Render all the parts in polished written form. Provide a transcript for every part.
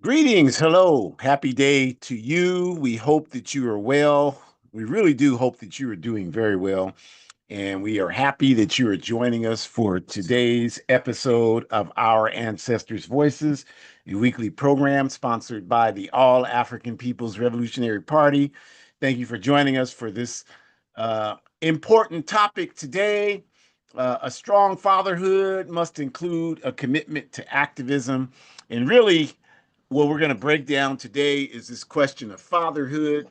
Greetings. Hello. Happy day to you. We hope that you are well. We really do hope that you are doing very well. And we are happy that you are joining us for today's episode of Our Ancestors' Voices, a weekly program sponsored by the All African People's Revolutionary Party. Thank you for joining us for this important topic today. A strong fatherhood must include a commitment to activism. And really, what we're going to break down today is this question of fatherhood,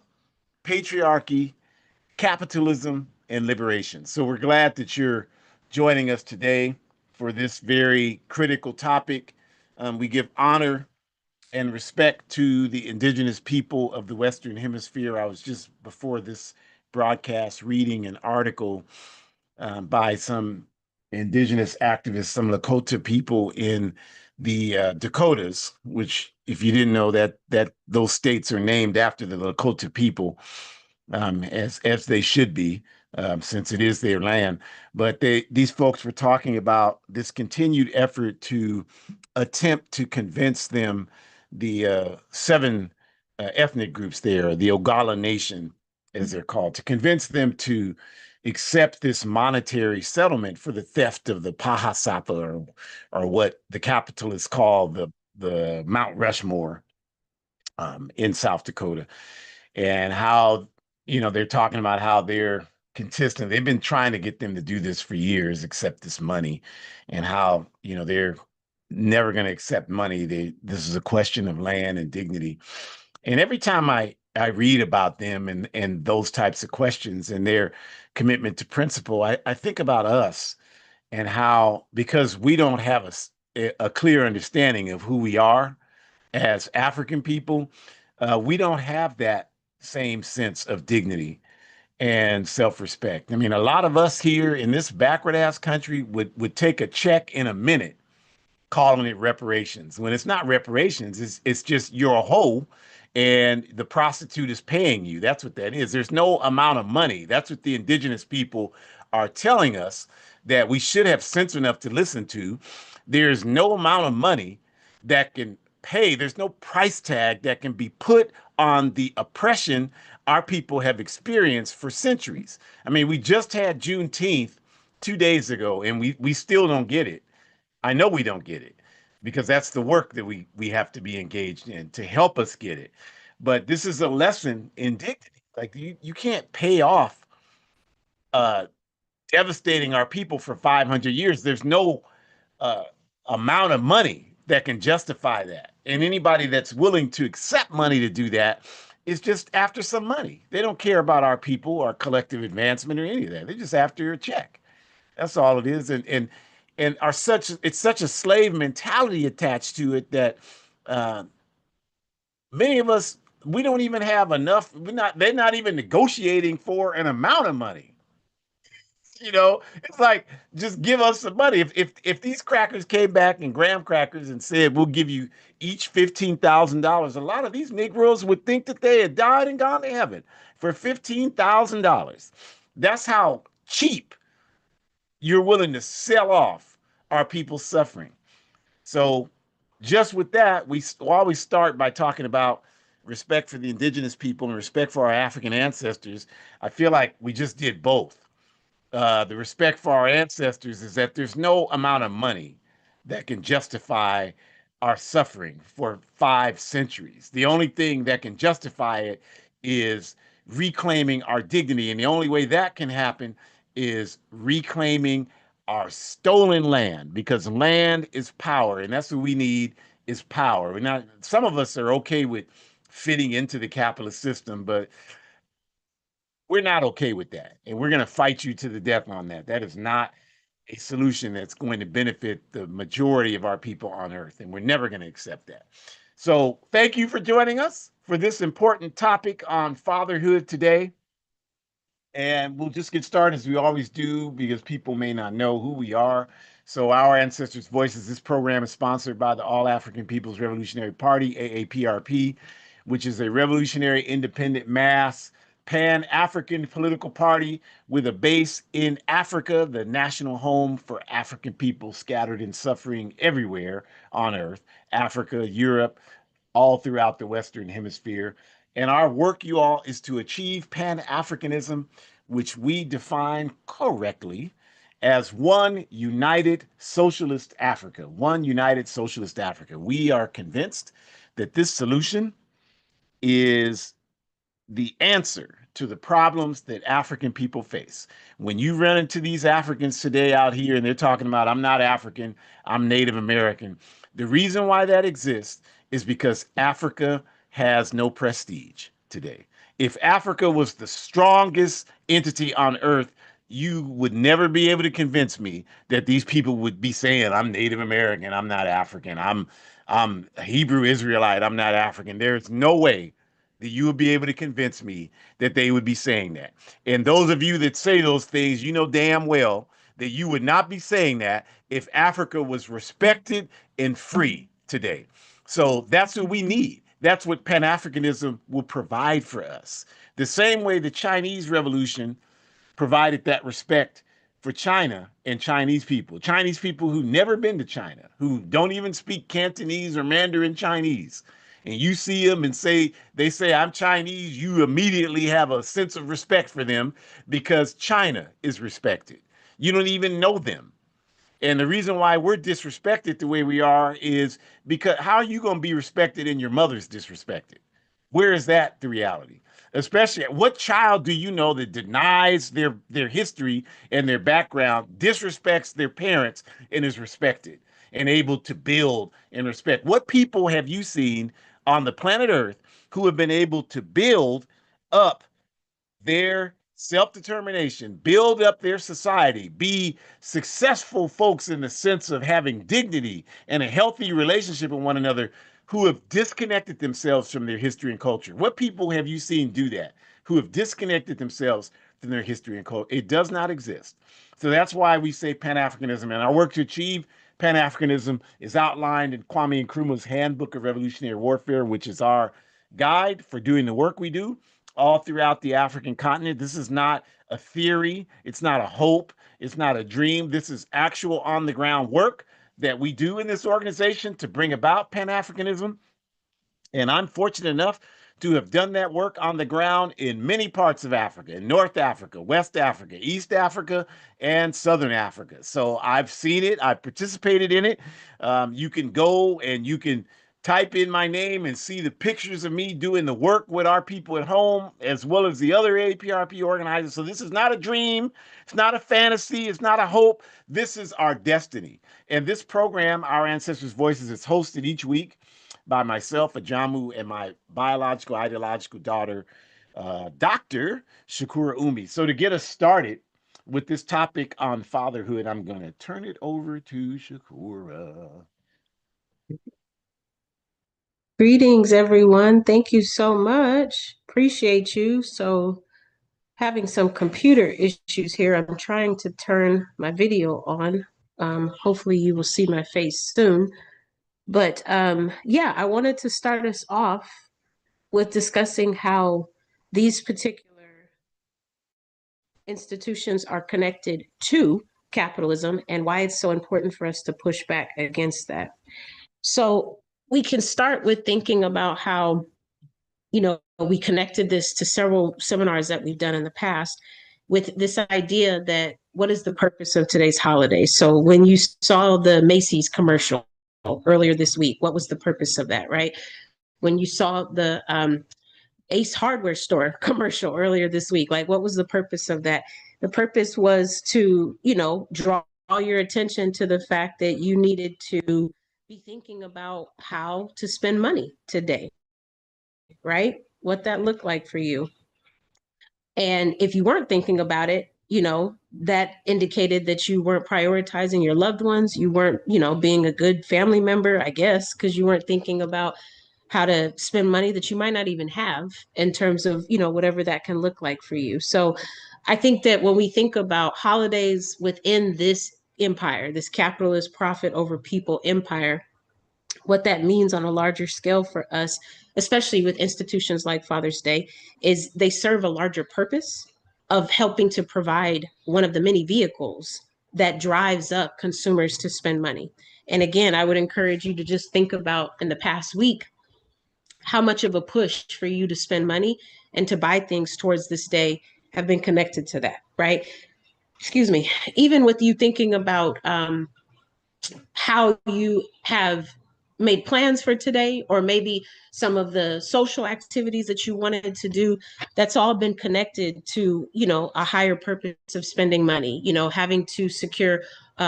patriarchy, capitalism, and liberation. So we're glad that you're joining us today for this very critical topic. We give honor and respect to the indigenous people of the Western Hemisphere. I was just before this broadcast reading an article by some indigenous activists, some Lakota people in the Dakotas, which, if you didn't know, that those states are named after the Lakota people, as they should be, since it is their land. But these folks were talking about this continued effort to attempt to convince them, the seven ethnic groups there, the Oglala Nation, as they're called, to convince them to accept this monetary settlement for the theft of the Pahasapa, or what the capitalists call the Mount Rushmore, in South Dakota, and how, they're talking about how they're consistent. They've been trying to get them to do this for years, accept this money, and how, they're never going to accept money. This is a question of land and dignity. And every time I read about them and those types of questions and their commitment to principle, I think about us and how, because we don't have a clear understanding of who we are as African people, we don't have that same sense of dignity and self-respect. I mean, a lot of us here in this backward ass country would take a check in a minute calling it reparations, when it's not reparations. It's just you're a hoe and the prostitute is paying you. That's what that is. There's no amount of money. That's what the indigenous people are telling us, that we should have sense enough to listen to. There's no amount of money that can pay. There's no price tag that can be put on the oppression our people have experienced for centuries. I mean, we just had Juneteenth 2 days ago, and we still don't get it. I know we don't get it, because that's the work that we have to be engaged in to help us get it. But this is a lesson in dignity. Like, you can't pay off uh devastating our people for 500 years. There's no uh amount of money that can justify that. And anybody that's willing to accept money to do that is just after some money. They don't care about our people or collective advancement or any of that. They're just after a check. That's all it is. And are such it's such a slave mentality attached to it that uh, many of us, we don't even have enough. They're not even negotiating for an amount of money. It's like, just give us some money. If these crackers came back, and graham crackers, and said we'll give you each $15,000, a lot of these Negroes would think that they had died and gone to heaven for $15,000. That's how cheap you're willing to sell off our people's suffering. So, just with that, we always start by talking about respect for the indigenous people and respect for our African ancestors. I feel like we just did both. The respect for our ancestors is that there's no amount of money that can justify our suffering for 5 centuries. The only thing that can justify it is reclaiming our dignity. And the only way that can happen is reclaiming our stolen land, because land is power. And that's what we need, is power. We're not, some of us are okay with fitting into the capitalist system, but we're not okay with that. And we're going to fight you to the death on that. That is not a solution that's going to benefit the majority of our people on earth. And we're never going to accept that. So thank you for joining us for this important topic on fatherhood today. And we'll just get started as we always do, because people may not know who we are. So, Our Ancestors' Voices, this program is sponsored by the All African People's Revolutionary Party, AAPRP, which is a revolutionary, independent, mass, pan African political party with a base in Africa, the national home for African people scattered and suffering everywhere on earth: Africa, Europe, all throughout the Western Hemisphere. And our work, you all, is to achieve Pan Africanism, which we define correctly as one united socialist Africa. One united socialist Africa. We are convinced that this solution is the answer to the problems that African people face. When you run into these Africans today out here and they're talking about, I'm not African, I'm Native American, the reason why that exists is because Africa has no prestige today. If Africa was the strongest entity on earth, you would never be able to convince me that these people would be saying, I'm Native American, I'm not African, I'm a Hebrew Israelite, I'm not African. There's no way that you would be able to convince me that they would be saying that. And those of you that say those things, you know damn well that you would not be saying that if Africa was respected and free today. So that's what we need. That's what Pan Africanism will provide for us. The same way the Chinese Revolution provided that respect for China and Chinese people who never been to China, who don't even speak Cantonese or Mandarin Chinese. And you see them and they say, I'm Chinese, you immediately have a sense of respect for them because China is respected. You don't even know them. And the reason why we're disrespected the way we are is because how are you going to be respected and your mother's disrespected? Where is that the reality? Especially, what child do you know that denies their history and their background, disrespects their parents, and is respected and able to build and respect? What people have you seen on the planet Earth who have been able to build up their self-determination, build up their society, be successful folks in the sense of having dignity and a healthy relationship with one another, who have disconnected themselves from their history and culture? What people have you seen do that, who have disconnected themselves from their history and culture? It does not exist. So that's why we say Pan-Africanism, and our work to achieve Pan-Africanism is outlined in Kwame Nkrumah's Handbook of Revolutionary Warfare, which is our guide for doing the work we do all throughout the African continent. This is not a theory. It's not a hope. It's not a dream. This is actual on the ground work that we do in this organization to bring about Pan Africanism. And I'm fortunate enough to have done that work on the ground in many parts of Africa, in North Africa, West Africa, East Africa, and Southern Africa. So I've seen it, I've participated in it. You can go and you can type in my name and see the pictures of me doing the work with our people at home, as well as the other APRP organizers. So this is not a dream, it's not a fantasy, it's not a hope. This is our destiny. And this program, Our Ancestors' Voices, is hosted each week by myself, Ajamu, and my biological, ideological daughter, Dr. Shakura Umi. So to get us started with this topic on fatherhood, I'm going to turn it over to Shakura. Greetings, everyone. Thank you so much. Appreciate you. So, having some computer issues here. I'm trying to turn my video on. Hopefully, you will see my face soon. But yeah, I wanted to start us off with discussing how these particular institutions are connected to capitalism and why it's so important for us to push back against that. So, we can start with thinking about how we connected this to several seminars that we've done in the past with this idea that what is the purpose of today's holiday? So when you saw the Macy's commercial earlier this week, what was the purpose of that, right? When you saw the Ace Hardware store commercial earlier this week, like what was the purpose of that? The purpose was to, draw your attention to the fact that you needed to be thinking about how to spend money today, right? What that looked like for you. And if you weren't thinking about it, that indicated that you weren't prioritizing your loved ones. You weren't, being a good family member, I guess, because you weren't thinking about how to spend money that you might not even have in terms of, whatever that can look like for you. So I think that when we think about holidays within this empire, this capitalist profit over people empire, what that means on a larger scale for us, especially with institutions like Father's Day, is they serve a larger purpose of helping to provide one of the many vehicles that drives up consumers to spend money. And again, I would encourage you to just think about in the past week, how much of a push for you to spend money and to buy things towards this day have been connected to that, right? Excuse me. Even with you thinking about how you have made plans for today, or maybe some of the social activities that you wanted to do, that's all been connected to, a higher purpose of spending money, having to secure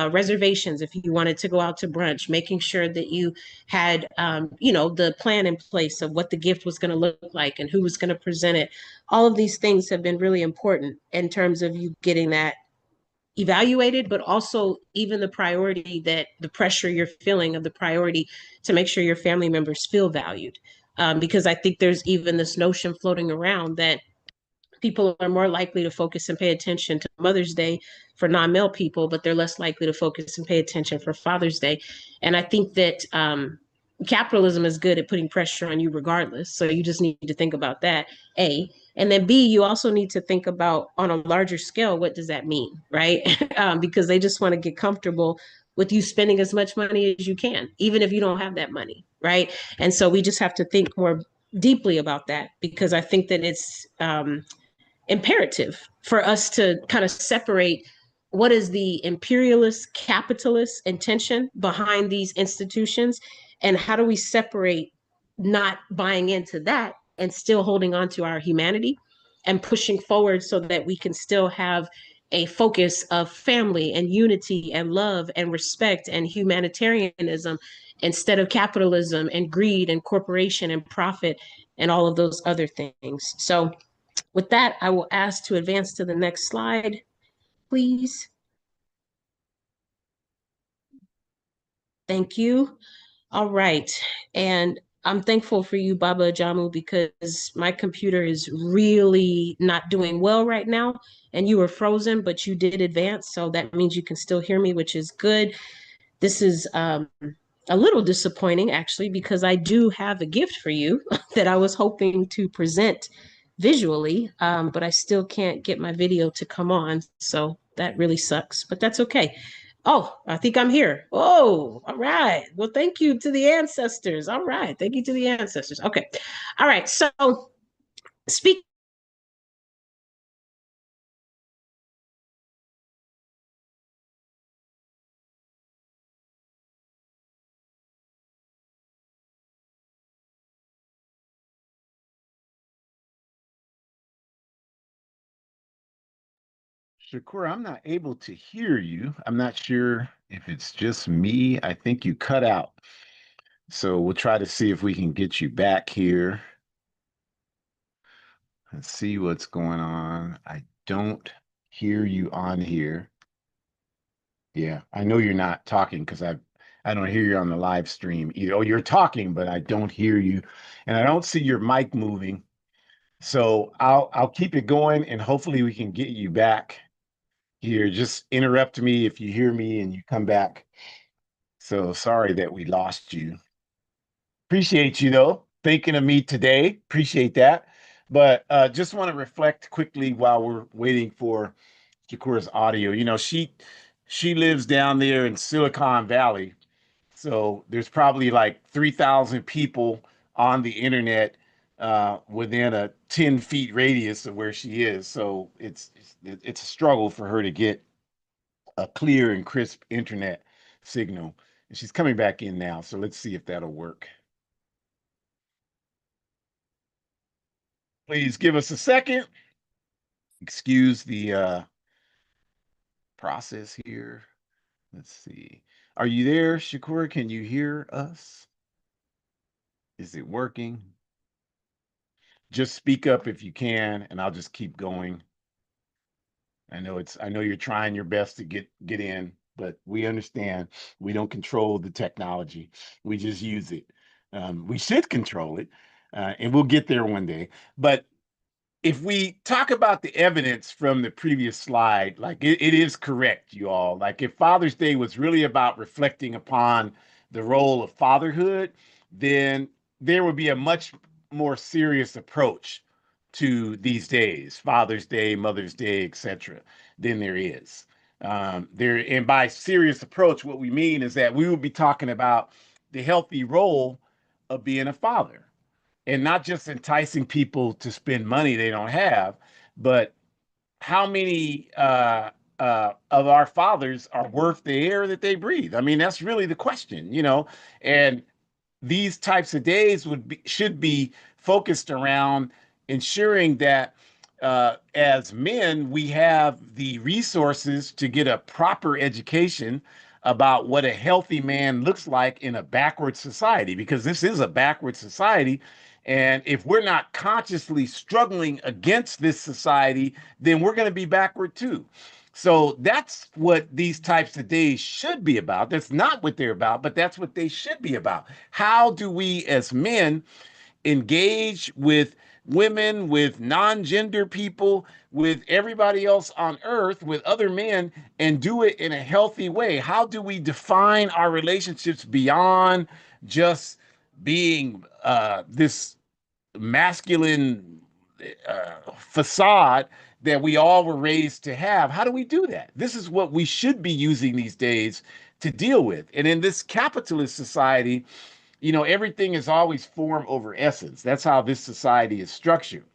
reservations if you wanted to go out to brunch, making sure that you had, the plan in place of what the gift was going to look like and who was going to present it. All of these things have been really important in terms of you getting that evaluated, but also even the priority, that the pressure you're feeling of the priority to make sure your family members feel valued. Because I think there's even this notion floating around that people are more likely to focus and pay attention to Mother's Day for non-male people, but they're less likely to focus and pay attention for Father's Day. And I think that capitalism is good at putting pressure on you regardless. So you just need to think about that, A. And then B, you also need to think about, on a larger scale, what does that mean, right? Because they just want to get comfortable with you spending as much money as you can, even if you don't have that money, right? And so we just have to think more deeply about that, because I think that it's imperative for us to kind of separate what is the imperialist capitalist intention behind these institutions, and how do we separate not buying into that and still holding on to our humanity and pushing forward so that we can still have a focus of family and unity and love and respect and humanitarianism, instead of capitalism and greed and corporation and profit and all of those other things. So with that, I will ask to advance to the next slide, please. Thank you. All right. And I'm thankful for you, Baba Ajamu, because my computer is really not doing well right now. And you were frozen, but you did advance. So that means you can still hear me, which is good. This is a little disappointing, actually, because I do have a gift for you that I was hoping to present visually, but I still can't get my video to come on. So that really sucks, but that's okay. Oh, I think I'm here. Oh, all right. Well, thank you to the ancestors. All right. Thank you to the ancestors. Okay. All right. So, speak. Shakur, I'm not able to hear you. I'm not sure if it's just me. I think you cut out. So we'll try to see if we can get you back here. Let's see what's going on. I don't hear you on here. Yeah, I know you're not talking because I don't hear you on the live stream either. Oh, you're talking, but I don't hear you, and I don't see your mic moving. So I'll keep it going, and hopefully we can get you back here. Just interrupt me if you hear me and you come back. So sorry that we lost you. Appreciate you though, thinking of me today. Appreciate that. But just want to reflect quickly while we're waiting for Shakur's audio. She lives down there in Silicon Valley. So there's probably like 3,000 people on the internet within a 10 feet radius of where she is. So it's a struggle for her to get a clear and crisp internet signal. And she's coming back in now. So let's see if that'll work. Please give us a second. Excuse the process here. Let's see. Are you there, Shakur? Can you hear us? Is it working? Just speak up if you can, and I'll just keep going. I know you're trying your best to get in, but we understand we don't control the technology. We just use it. We should control it, and we'll get there one day. But if we talk about the evidence from the previous slide, like it is correct, you all. Like if Father's Day was really about reflecting upon the role of fatherhood, then there would be a much more serious approach to these days, Father's Day, Mother's Day, etc., than there is. And by serious approach, what we mean is that we will be talking about the healthy role of being a father, and not just enticing people to spend money they don't have, but how many of our fathers are worth the air that they breathe? I mean, that's really the question, you know. And these types of days should be focused around ensuring that as men we have the resources to get a proper education about what a healthy man looks like in a backward society, because this is a backward society. And if we're not consciously struggling against this society, then we're going to be backward too. So that's what these types of days should be about. That's not what they're about, but that's what they should be about. How do we as men engage with women, with non-gender people, with everybody else on earth, with other men, and do it in a healthy way? How do we define our relationships beyond just being this masculine facade that we all were raised to have? How do we do that? This is what we should be using these days to deal with. And in this capitalist society, you know, everything is always form over essence. That's how this society is structured.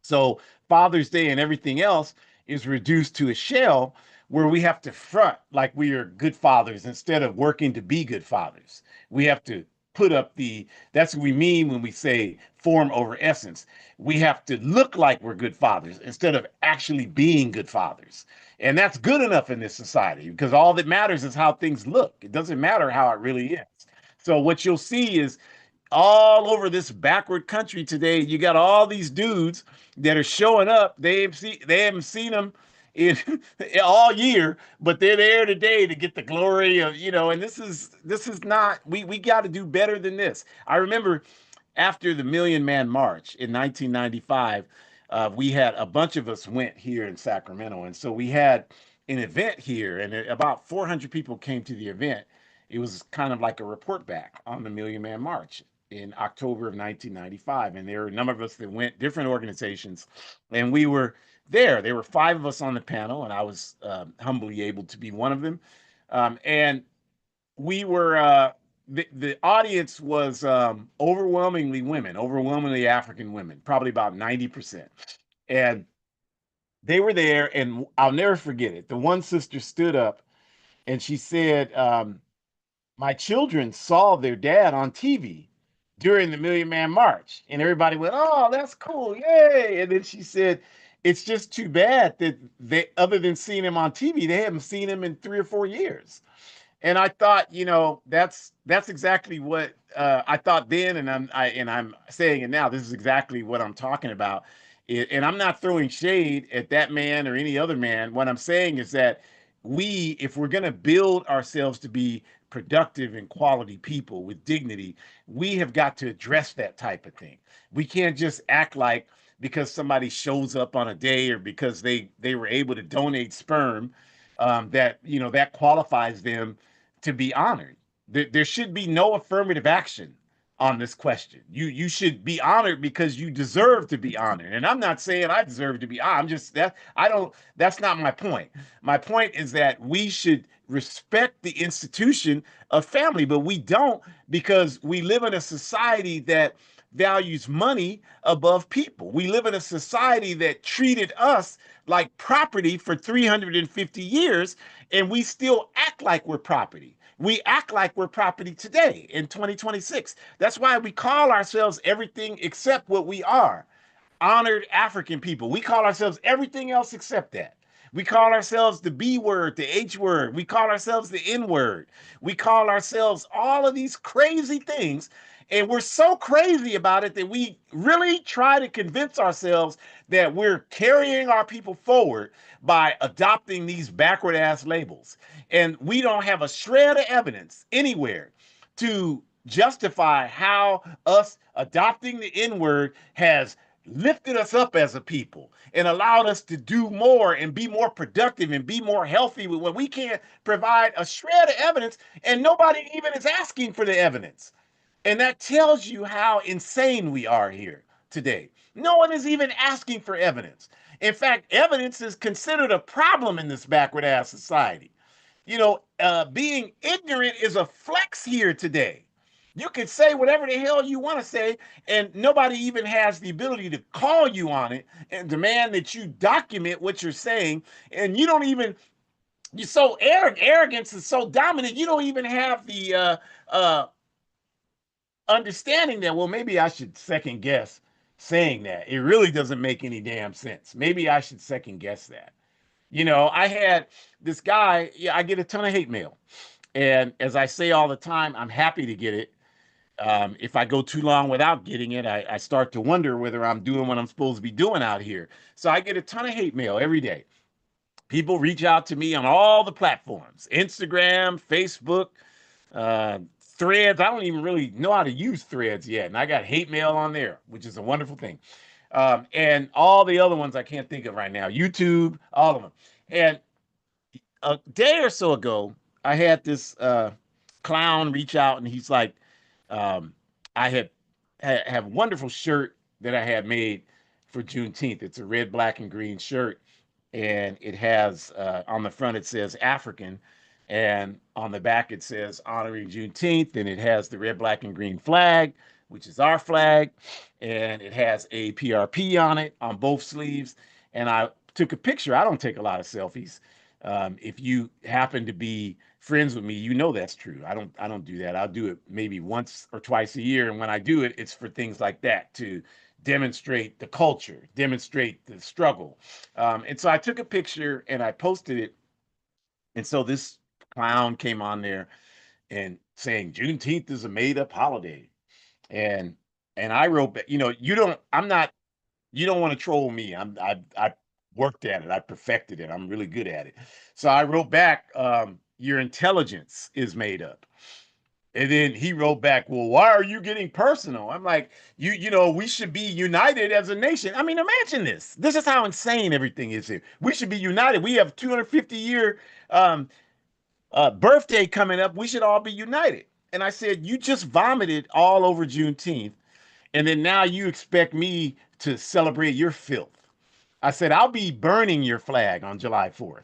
So Father's Day and everything else is reduced to a shell where we have to front like we are good fathers instead of working to be good fathers. We have to put up that's what we mean when we say form over essence. We have to look like we're good fathers instead of actually being good fathers. And that's good enough in this society because all that matters is how things look. It doesn't matter how it really is. So what you'll see is all over this backward country today, you got all these dudes that are showing up. They haven't seen them in all year, but they're there today to get the glory of, you know. And this is not. We got to do better than this. I remember after the Million Man March in 1995, we had a bunch of us went here in Sacramento, and so we had an event here, and about 400 people came to the event. It was kind of like a report back on the Million Man March in October of 1995, and there were a number of us that went, different organizations, and we were there. There were five of us on the panel, and I was humbly able to be one of them. And we were the audience was overwhelmingly women, overwhelmingly African women, probably about 90%. And they were there, and I'll never forget it. The one sister stood up and she said, my children saw their dad on TV during the Million Man March. And everybody went, oh, that's cool. Yay. And then she said, it's just too bad that they, other than seeing him on TV, they haven't seen him in 3 or 4 years. And I thought, you know, that's exactly what I thought then, and I'm saying it now. This is exactly what I'm talking about. And I'm not throwing shade at that man or any other man. What I'm saying is that if we're going to build ourselves to be productive and quality people with dignity, we have got to address that type of thing. We can't just act like because somebody shows up on a day or because they were able to donate sperm, that you know that qualifies them to be honored. There should be no affirmative action on this question. You should be honored because you deserve to be honored. And I'm not saying I deserve to be honored. I'm just that I don't. That's not my point. My point is that we should respect the institution of family, but we don't because we live in a society that values money above people. We live in a society that treated us like property for 350 years, and we still act like we're property. We act like we're property today in 2026. That's why we call ourselves everything except what we are, honored African people. We call ourselves everything else except that. We call ourselves the B word, the H word. We call ourselves the N word. We call ourselves all of these crazy things. And we're so crazy about it that we really try to convince ourselves that we're carrying our people forward by adopting these backward ass labels. And we don't have a shred of evidence anywhere to justify how us adopting the N word has lifted us up as a people and allowed us to do more and be more productive and be more healthy when we can't provide a shred of evidence and nobody even is asking for the evidence. And that tells you how insane we are here today. No one is even asking for evidence. In fact, evidence is considered a problem in this backward ass society. You know, being ignorant is a flex here today. You can say whatever the hell you want to say, and nobody even has the ability to call you on it and demand that you document what you're saying. And you don't even, you're so arrogance is so dominant, you don't even have the uh, understanding that, well, maybe I should second guess saying that. It really doesn't make any damn sense. Maybe I should second guess that. I had this guy, yeah, I get a ton of hate mail. And as I say all the time, I'm happy to get it. If I go too long without getting it, I start to wonder whether I'm doing what I'm supposed to be doing out here. So I get a ton of hate mail every day. People reach out to me on all the platforms: Instagram, Facebook, Threads. I don't even really know how to use Threads yet. And I got hate mail on there, which is a wonderful thing. And all the other ones I can't think of right now, YouTube, all of them. And a day or so ago, I had this clown reach out, and he's like, um, I have a wonderful shirt that I had made for Juneteenth. It's a red, black, and green shirt, and it has on the front it says African, and on the back it says honoring Juneteenth, and it has the red, black, and green flag, which is our flag, and it has a PRP on it on both sleeves. And I took a picture. I don't take a lot of selfies. If you happen to be friends with me, you know that's true. I don't do that. I'll do it maybe once or twice a year, and when I do it, it's for things like that, to demonstrate the culture, demonstrate the struggle. And so I took a picture and I posted it. And so this clown came on there and saying Juneteenth is a made up holiday. And I wrote, you don't, I'm not, you don't want to troll me. I worked at it. I perfected it. I'm really good at it. So I wrote back, your intelligence is made up. And then he wrote back, well, why are you getting personal? I'm like, we should be united as a nation. I mean, imagine this. This is how insane everything is here. We should be united. We have 250-year um, birthday coming up. We should all be united. And I said, you just vomited all over Juneteenth. And then now you expect me to celebrate your filth. I said, I'll be burning your flag on July 4th.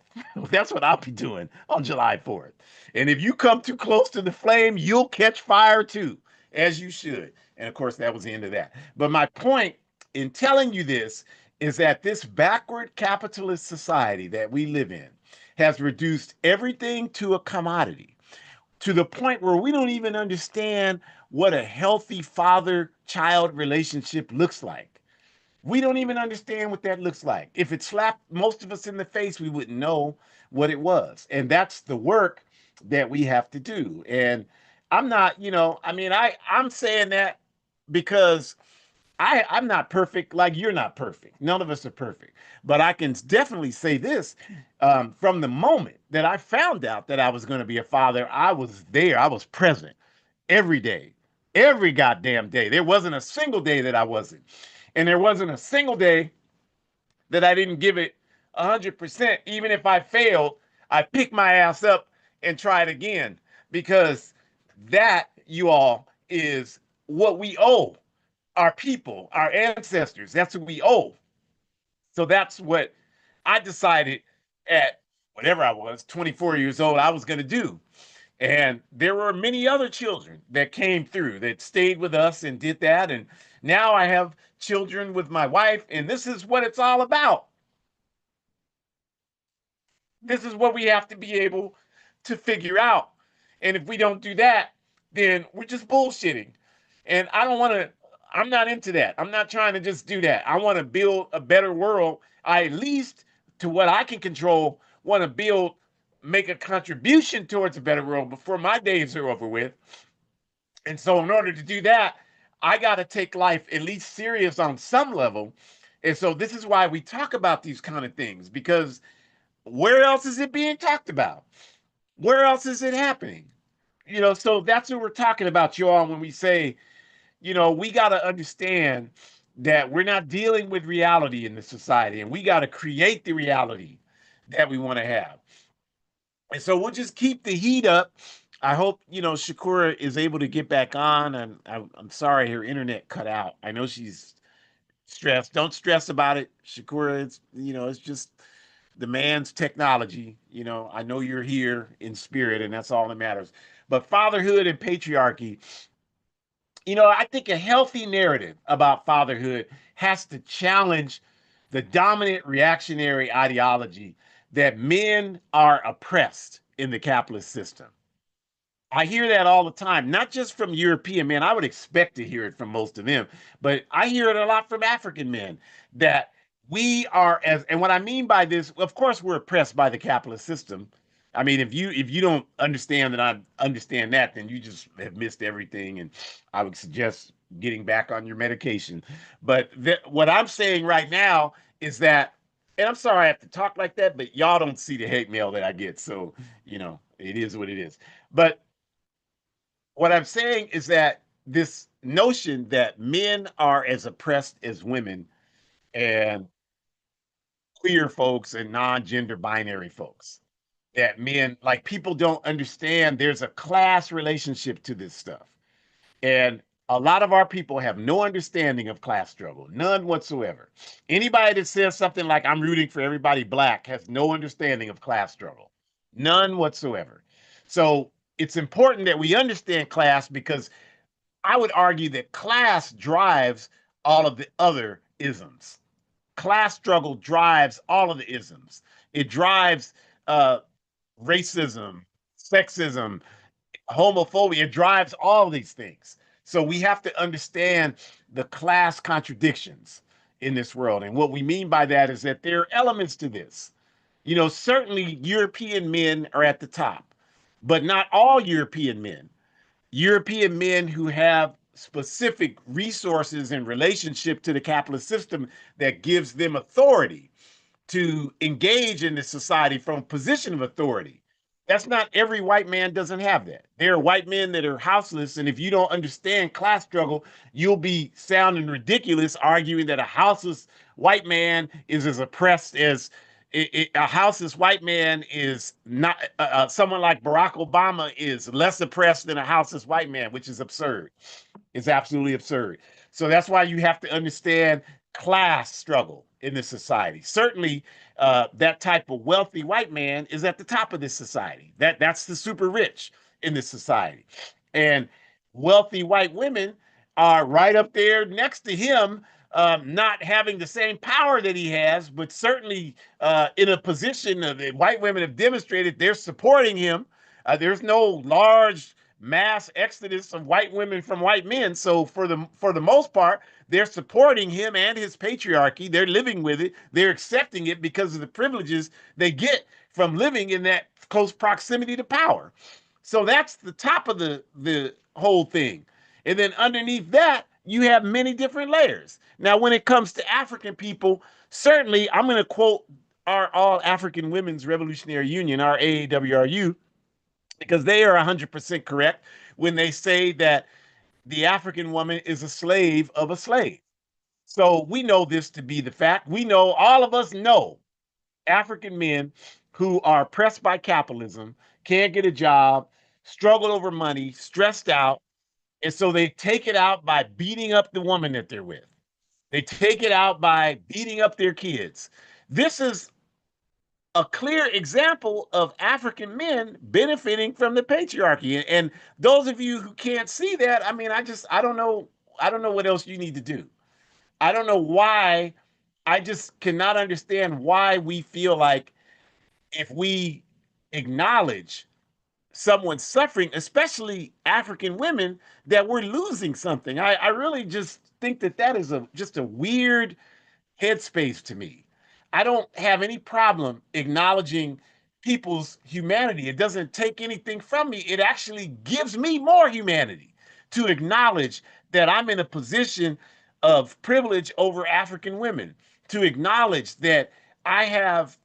That's what I'll be doing on July 4th. And if you come too close to the flame, you'll catch fire too, as you should. And of course, that was the end of that. But my point in telling you this is that this backward capitalist society that we live in has reduced everything to a commodity, to the point where we don't even understand what a healthy father child relationship looks like. We don't even understand what that looks like. If it slapped most of us in the face, we wouldn't know what it was. And that's the work that we have to do. And I'm not, I mean, I'm saying that because I'm not perfect, like you're not perfect. None of us are perfect. But I can definitely say this, from the moment that I found out that I was going to be a father, I was there. I was present every day, every goddamn day. There wasn't a single day that I wasn't. And there wasn't a single day that I didn't give it 100%. Even if I failed, I picked my ass up and tried again, because that, you all, is what we owe our people, our ancestors. That's what we owe. So that's what I decided at whatever I was, 24 years old, I was going to do. And there were many other children that came through that stayed with us and did that. And now I have children with my wife, and this is what it's all about. This is what we have to be able to figure out. And if we don't do that, then we're just bullshitting. And I don't want to, I'm not into that. I'm not trying to just do that. I want to build a better world. I, at least to what I can control, want to build, make a contribution towards a better world before my days are over with. And so, in order to do that, I got to take life at least serious on some level. And so, this is why we talk about these kind of things, because where else is it being talked about? Where else is it happening? So that's what we're talking about, y'all, when we say, we got to understand that we're not dealing with reality in this society, and we got to create the reality that we want to have. And so we'll just keep the heat up. I hope, Shakura is able to get back on. And I'm sorry her internet cut out. I know she's stressed. Don't stress about it, Shakura. It's just the man's technology. I know you're here in spirit, and that's all that matters. But fatherhood and patriarchy, I think a healthy narrative about fatherhood has to challenge the dominant reactionary ideology that men are oppressed in the capitalist system. I hear that all the time, not just from European men. I would expect to hear it from most of them, but I hear it a lot from African men that we are as and what I mean by this, of course, we're oppressed by the capitalist system. I mean, if you don't understand that I understand that, then you just have missed everything. And I would suggest getting back on your medication. But what I'm saying right now is that, and I'm sorry I have to talk like that, but y'all don't see the hate mail that I get. So, it is what it is. But what I'm saying is that this notion that men are as oppressed as women and queer folks and non-gender binary folks, that men, like, people don't understand there's a class relationship to this stuff. And a lot of our people have no understanding of class struggle, none whatsoever. Anybody that says something like I'm rooting for everybody black has no understanding of class struggle, none whatsoever. So it's important that we understand class, because I would argue that class drives all of the other isms. Class struggle drives all of the isms. It drives uh, racism, sexism, homophobia. It drives all these things. So we have to understand the class contradictions in this world. And what we mean by that is that there are elements to this. Certainly European men are at the top, but not all European men. European men who have specific resources in relationship to the capitalist system that gives them authority to engage in this society from a position of authority. That's not every white man doesn't have that. There are white men that are houseless, and if you don't understand class struggle, you'll be sounding ridiculous arguing that a houseless white man is as oppressed as a houseless white man is not. Someone like Barack Obama is less oppressed than a houseless white man, which is absurd. It's absolutely absurd. So that's why you have to understand class struggle in this society. Certainly, that type of wealthy white man is at the top of this society. That's the super rich in this society, and wealthy white women are right up there next to him, not having the same power that he has, but certainly in a position of white women have demonstrated they're supporting him. There's no large mass exodus of white women from white men. So for the most part, they're supporting him and his patriarchy. They're living with it. They're accepting it because of the privileges they get from living in that close proximity to power. So that's the top of the whole thing. And then underneath that, you have many different layers. Now, when it comes to African people, certainly I'm going to quote our All African Women's Revolutionary Union, our AAWRU, because they are 100% correct when they say that the African woman is a slave of a slave. So we know this to be the fact. We know, all of us know, African men who are pressed by capitalism, can't get a job, struggle over money, stressed out. And so they take it out by beating up the woman that they're with. They take it out by beating up their kids. This is a clear example of African men benefiting from the patriarchy. And those of you who can't see that, I mean, I don't know what else you need to do. I don't know why. I just cannot understand why we feel like if we acknowledge someone's suffering, especially African women, that we're losing something. I really just think that is just a weird headspace to me. I don't have any problem acknowledging people's humanity. It doesn't take anything from me. It actually gives me more humanity to acknowledge that I'm in a position of privilege over African women, to acknowledge that I have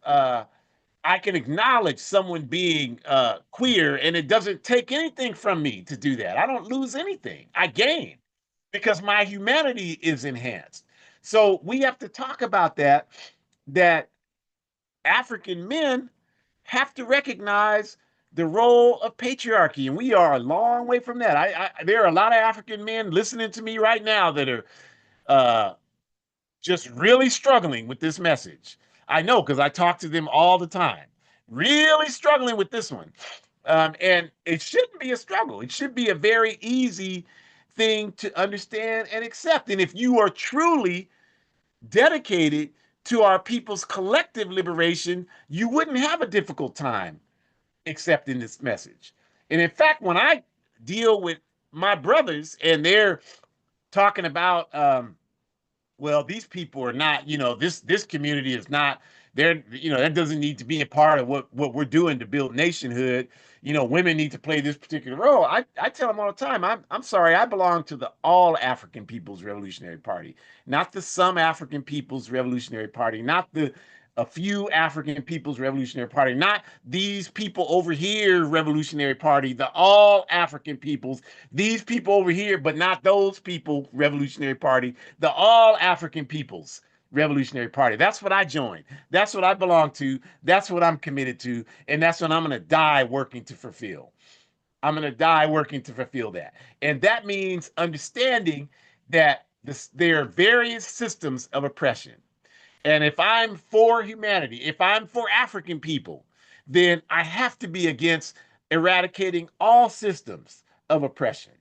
I can acknowledge someone being queer, and it doesn't take anything from me to do that. I don't lose anything. I gain because my humanity is enhanced. So we have to talk about that African men have to recognize the role of patriarchy, and we are a long way from that. There are a lot of African men listening to me right now that are uh, just really struggling with this message. I know because I talk to them all the time. Really struggling with this one. And it shouldn't be a struggle. It should be a very easy thing to understand and accept. And if you are truly dedicated to our people's collective liberation, you wouldn't have a difficult time accepting this message. And in fact, when I deal with my brothers and they're talking about well, these people are not, this community is not there, that doesn't need to be a part of what we're doing to build nationhood. Women need to play this particular role. I tell them all the time, I'm sorry, I belong to the All African People's Revolutionary Party, not the Some African People's Revolutionary Party, not the a few African People's Revolutionary Party, not these people over here Revolutionary Party, the All African Peoples, these people over here, but not those people Revolutionary Party, the All African Peoples Revolutionary Party. That's what I joined. That's what I belong to. That's what I'm committed to. And that's what I'm going to die working to fulfill. I'm going to die working to fulfill that. And that means understanding that there are various systems of oppression. And if I'm for humanity, if I'm for African people, then I have to be against eradicating all systems of oppression.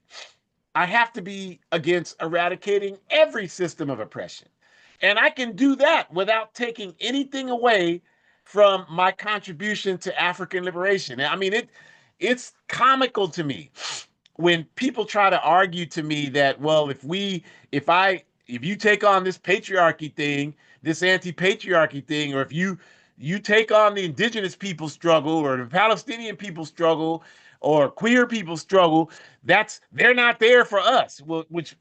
I have to be against eradicating every system of oppression. And I can do that without taking anything away from my contribution to African liberation. I mean, it's comical to me when people try to argue to me that, well, if you take on this patriarchy thing, this anti-patriarchy thing, or if you take on the indigenous people struggle or the Palestinian people struggle or queer people struggle, they're not there for us. Well, which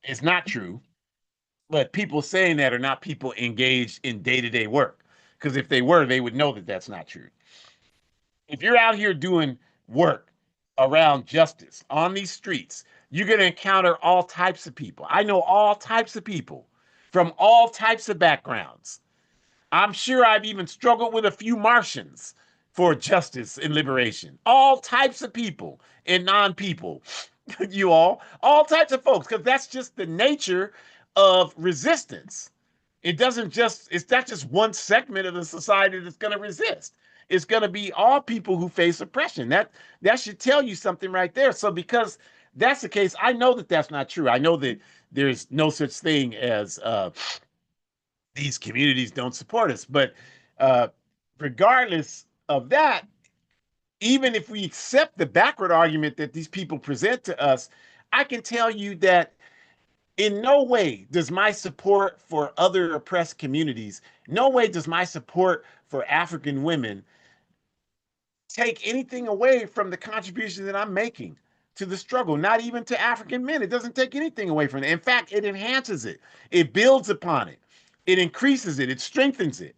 is not true. But people saying that are not people engaged in day-to-day work. Because if they were, they would know that that's not true. If you're out here doing work around justice on these streets, you're going to encounter all types of people. I know all types of people from all types of backgrounds. I'm sure I've even struggled with a few Martians for justice and liberation. All types of people and non-people, all types of folks, because that's just the nature of resistance. It's not just one segment of the society that's going to resist. It's going to be all people who face oppression. That should tell you something right there. So because that's the case, I know that that's not true. I know that there's no such thing as these communities don't support us. But uh, regardless of that, even if we accept the backward argument that these people present to us, I can tell you that in no way does my support for other oppressed communities, no way does my support for African women take anything away from the contribution that I'm making to the struggle, not even to African men. It doesn't take anything away from it. In fact, it enhances it, it builds upon it, it increases it, it strengthens it.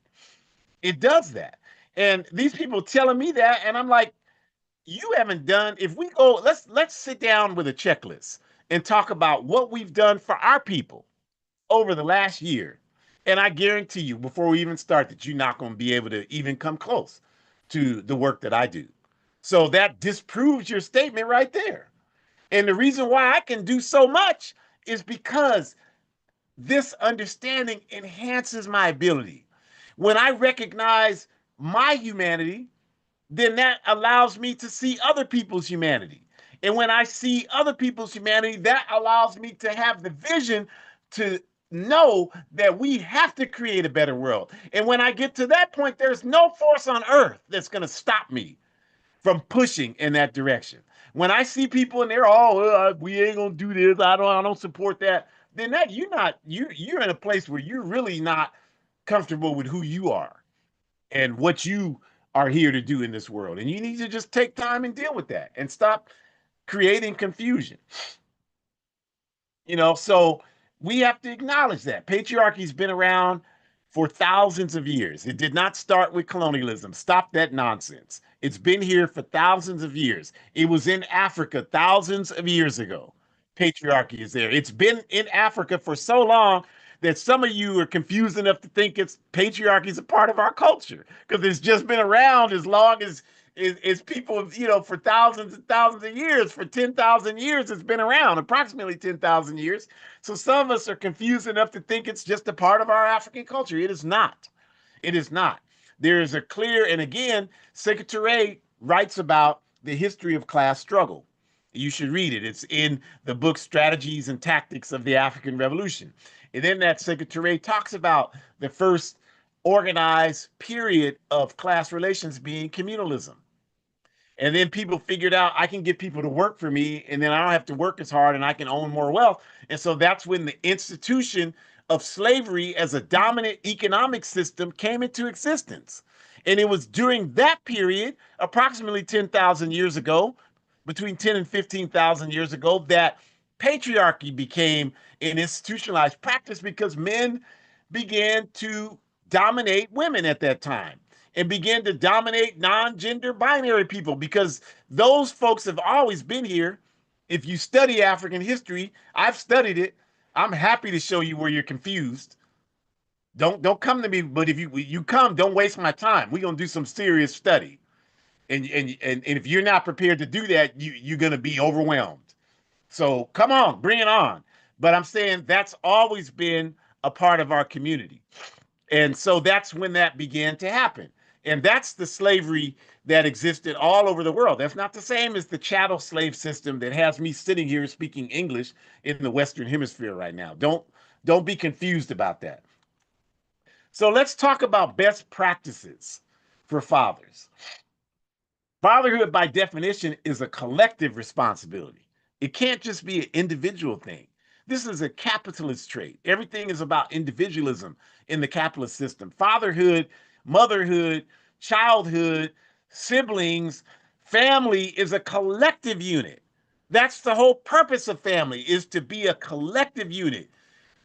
It does that. And these people telling me that, and I'm like, you haven't done, if we go, let's sit down with a checklist and talk about what we've done for our people over the last year. And I guarantee you, before we even start, that you're not going to be able to even come close to the work that I do. So that disproves your statement right there. And the reason why I can do so much is because this understanding enhances my ability. When I recognize my humanity, then that allows me to see other people's humanity. And when I see other people's humanity, that allows me to have the vision to know that we have to create a better world. And when I get to that point, there's no force on earth that's going to stop me from pushing in that direction. When I see people and they're all, we ain't gonna do this, I don't support that. Then that you're in a place where you're really not comfortable with who you are and what you are here to do in this world. And you need to just take time and deal with that and stop creating confusion. So we have to acknowledge that patriarchy's been around for thousands of years. It did not start with colonialism. Stop that nonsense. It's been here for thousands of years. It was in Africa thousands of years ago. Patriarchy is there. It's been in Africa for so long that some of you are confused enough to think it's patriarchy is a part of our culture because it's just been around as long as people, for thousands and thousands of years, for 10,000 years, it's been around, approximately 10,000 years. So some of us are confused enough to think it's just a part of our African culture. It is not. It is not. There is a clear, and again, Secretary writes about the history of class struggle You should read it. It's in the book Strategies and Tactics of the African Revolution. And then that Secretary talks about the first organized period of class relations being communalism. And then people figured out I can get people to work for me, and then I don't have to work as hard and I can own more wealth. And so that's when the institution of slavery as a dominant economic system came into existence. And it was during that period, approximately 10,000 years ago, between 10 and 15,000 years ago, that patriarchy became an institutionalized practice because men began to dominate women at that time and began to dominate non-gender binary people because those folks have always been here. If you study African history, I've studied it. I'm happy to show you where you're confused. Don't come to me, but if you come, don't waste my time. We're gonna do some serious study. And if you're not prepared to do that, you're gonna be overwhelmed. So come on, bring it on. But I'm saying that's always been a part of our community. And so that's when that began to happen. And that's the slavery that existed all over the world. That's not the same as the chattel slave system that has me sitting here speaking English in the Western Hemisphere right now. Don't be confused about that. So let's talk about best practices for fathers. Fatherhood, by definition, is a collective responsibility. It can't just be an individual thing. This is a capitalist trait. Everything is about individualism in the capitalist system. Fatherhood, motherhood, childhood, siblings, family is a collective unit. That's the whole purpose of family, is to be a collective unit.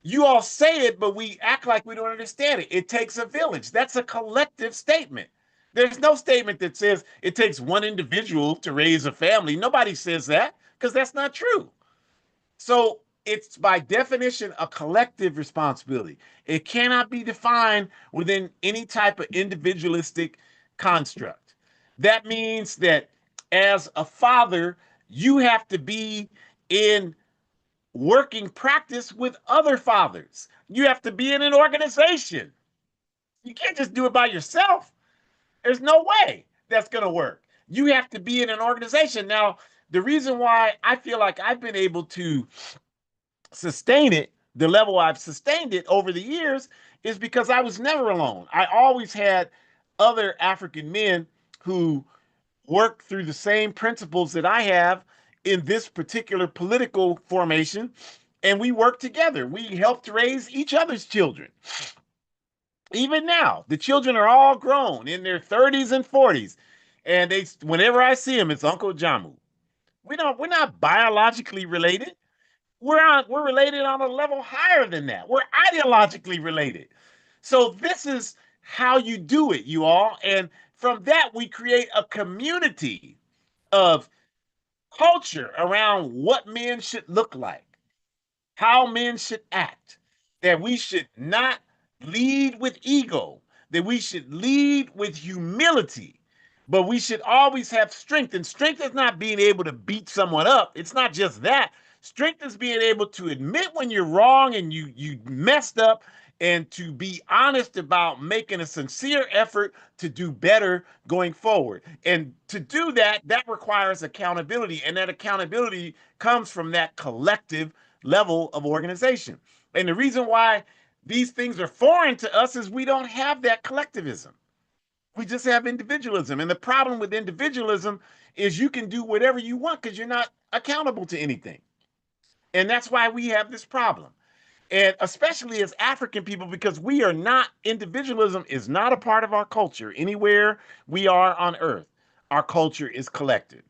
You all say it, but we act like we don't understand it. It takes a village. That's a collective statement. There's no statement that says it takes one individual to raise a family. Nobody says that because that's not true. So it's by definition a collective responsibility. It cannot be defined within any type of individualistic construct. That means that as a father, you have to be in working practice with other fathers. You have to be in an organization. You can't just do it by yourself. There's no way that's going to work. You have to be in an organization. Now, the reason why I feel like I've been able to sustain it, the level I've sustained it over the years, is because I was never alone. I always had other African men who worked through the same principles that I have in this particular political formation, and we worked together. We helped raise each other's children. Even now, the children are all grown in their 30s and 40s, and they, whenever I see them, it's Uncle Jamu. We're not biologically related. We're related on a level higher than that. We're ideologically related. So this is how you do it, you all. And from that, we create a community of culture around what men should look like, how men should act, that we should not lead with ego, that we should lead with humility, but we should always have strength. And strength is not being able to beat someone up. It's not just that. Strength is being able to admit when you're wrong and you messed up, and to be honest about making a sincere effort to do better going forward. And to do that, that requires accountability. And that accountability comes from that collective level of organization. And the reason why these things are foreign to us is we don't have that collectivism. We just have individualism. And the problem with individualism is you can do whatever you want because you're not accountable to anything. And that's why we have this problem. And especially as African people, because we are not, individualism is not a part of our culture anywhere we are on earth. Our culture is collective.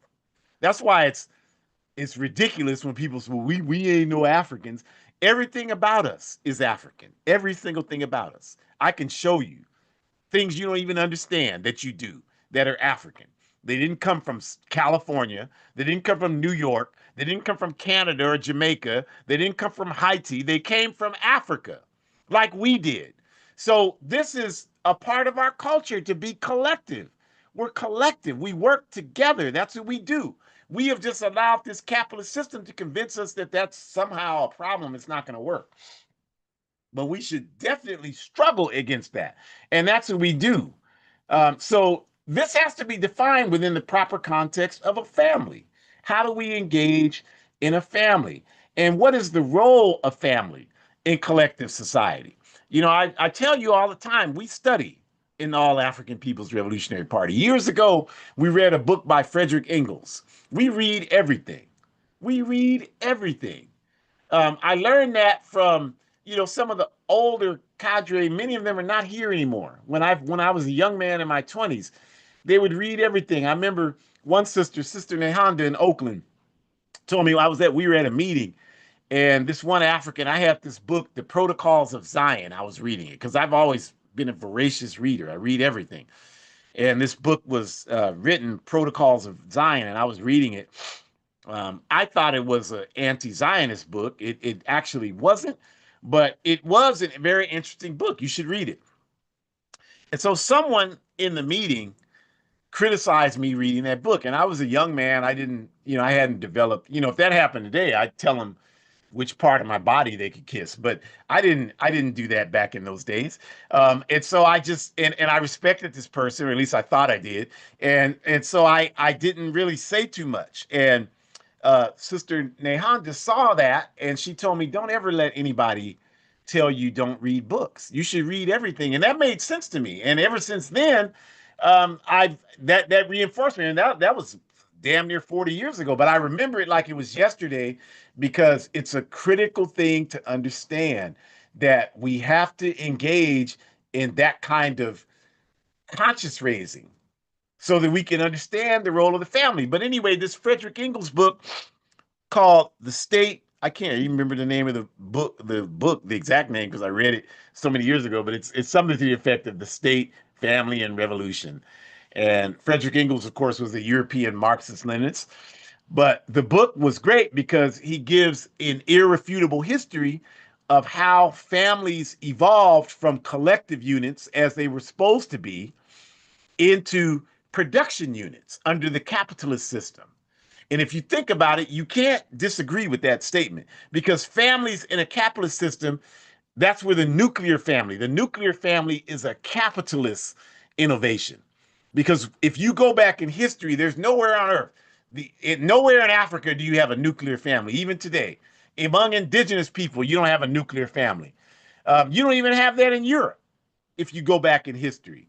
That's why it's ridiculous when people say, well, we ain't no Africans. Everything about us is African. Every single thing about us. I can show you things you don't even understand that you do that are African. They didn't come from California. They didn't come from New York. They didn't come from Canada or Jamaica. They didn't come from Haiti. They came from Africa, like we did. So this is a part of our culture to be collective. We're collective. We work together. That's what we do. We have just allowed this capitalist system to convince us that that's somehow a problem. It's not going to work. But we should definitely struggle against that. And that's what we do. So this has to be defined within the proper context of a family. How do we engage in a family? And what is the role of family in collective society? I tell you all the time, we study in the All African People's Revolutionary Party. Years ago, we read a book by Frederick Engels. We read everything. We read everything. I learned that from some of the older cadre. Many of them are not here anymore. When I was a young man in my 20s, they would read everything. I remember one Sister Nehanda in Oakland, told me we were at a meeting, and this one African, I had this book, The Protocols of Zion. I was reading it because I've always been a voracious reader. I read everything. And this book was written, Protocols of Zion, and I was reading it. I thought it was an anti-Zionist book. It actually wasn't, but it was a very interesting book. You should read it. And so someone in the meeting criticized me reading that book. And I was a young man. I didn't, I hadn't developed, if that happened today, I'd tell them which part of my body they could kiss. But I didn't do that back in those days. And so I just, and I respected this person, or at least I thought I did. And so I didn't really say too much. And Sister Nehanda saw that, and she told me, don't ever let anybody tell you don't read books. You should read everything. And that made sense to me. And ever since then, I've that reinforced me. And that was damn near 40 years ago. But I remember it like it was yesterday because it's a critical thing to understand that we have to engage in that kind of conscious raising so that we can understand the role of the family. But anyway, this Frederick Engels book called The State. I can't even remember the name of the exact name because I read it so many years ago, but it's something to the effect of The State, Family, and Revolution. And Frederick Engels, of course, was a European Marxist Leninist. But the book was great because he gives an irrefutable history of how families evolved from collective units as they were supposed to be into production units under the capitalist system. And if you think about it, you can't disagree with that statement because families in a capitalist system, that's where the nuclear family is a capitalist innovation. Because if you go back in history, there's nowhere on earth, nowhere in Africa do you have a nuclear family, even today. Among indigenous people, you don't have a nuclear family. You don't even have that in Europe if you go back in history.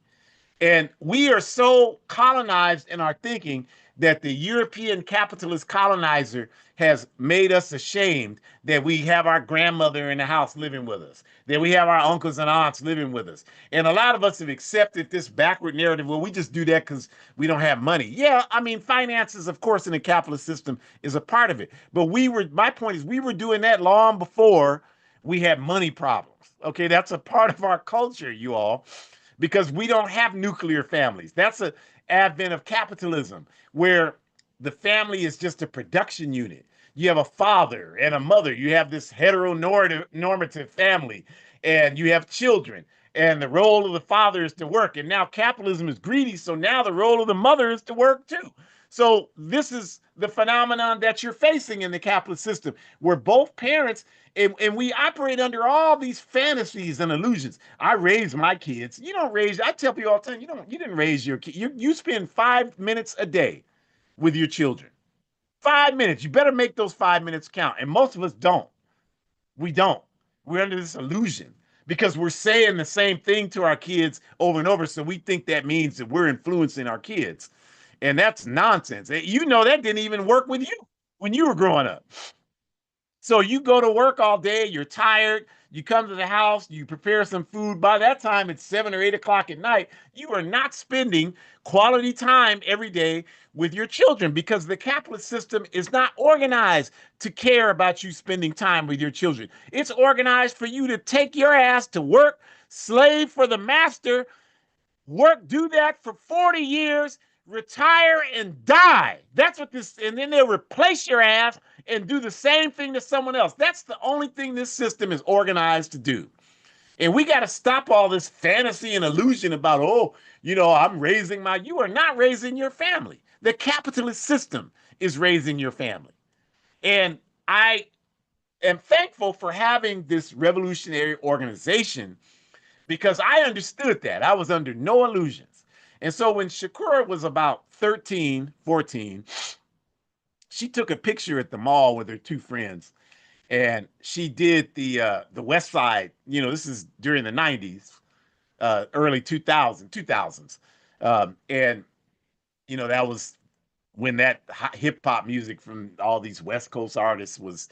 And we are so colonized in our thinking that the European capitalist colonizer has made us ashamed that we have our grandmother in the house living with us, that we have our uncles and aunts living with us. And a lot of us have accepted this backward narrative. Well, we just do that because we don't have money. Yeah, I mean, finances, of course, in a capitalist system is a part of it. But my point is, we were doing that long before we had money problems. Okay, that's a part of our culture, you all, because we don't have nuclear families. That's an advent of capitalism where the family is just a production unit. You have a father and a mother. You have this heteronormative family, and you have children. And the role of the father is to work. And now capitalism is greedy, so now the role of the mother is to work too. So this is the phenomenon that you're facing in the capitalist system, where both parents and we operate under all these fantasies and illusions. I raise my kids. You don't raise. I tell people all the time, you didn't raise your kid. You spend 5 minutes a day with your children. 5 minutes. You better make those 5 minutes count. And most of us don't. We don't. We're under this illusion because we're saying the same thing to our kids over and over. So we think that means that we're influencing our kids. And that's nonsense. You know, that didn't even work with you when you were growing up. So you go to work all day, you're tired, you come to the house, you prepare some food. By that time, it's 7 or 8 o'clock at night. You are not spending quality time every day with your children because the capitalist system is not organized to care about you spending time with your children. It's organized for you to take your ass to work, slave for the master, work, do that for 40 years, retire and die. That's what this, and then they'll replace your ass and do the same thing to someone else. That's the only thing this system is organized to do. And we got to stop all this fantasy and illusion about, oh, I'm raising you are not raising your family. The capitalist system is raising your family. And I am thankful for having this revolutionary organization because I understood that. I was under no illusions. And so when Shakura was about 13, 14, she took a picture at the mall with her two friends, and she did the West Side. This is during the '90s, early 2000s, and that was when that hip hop music from all these West Coast artists was,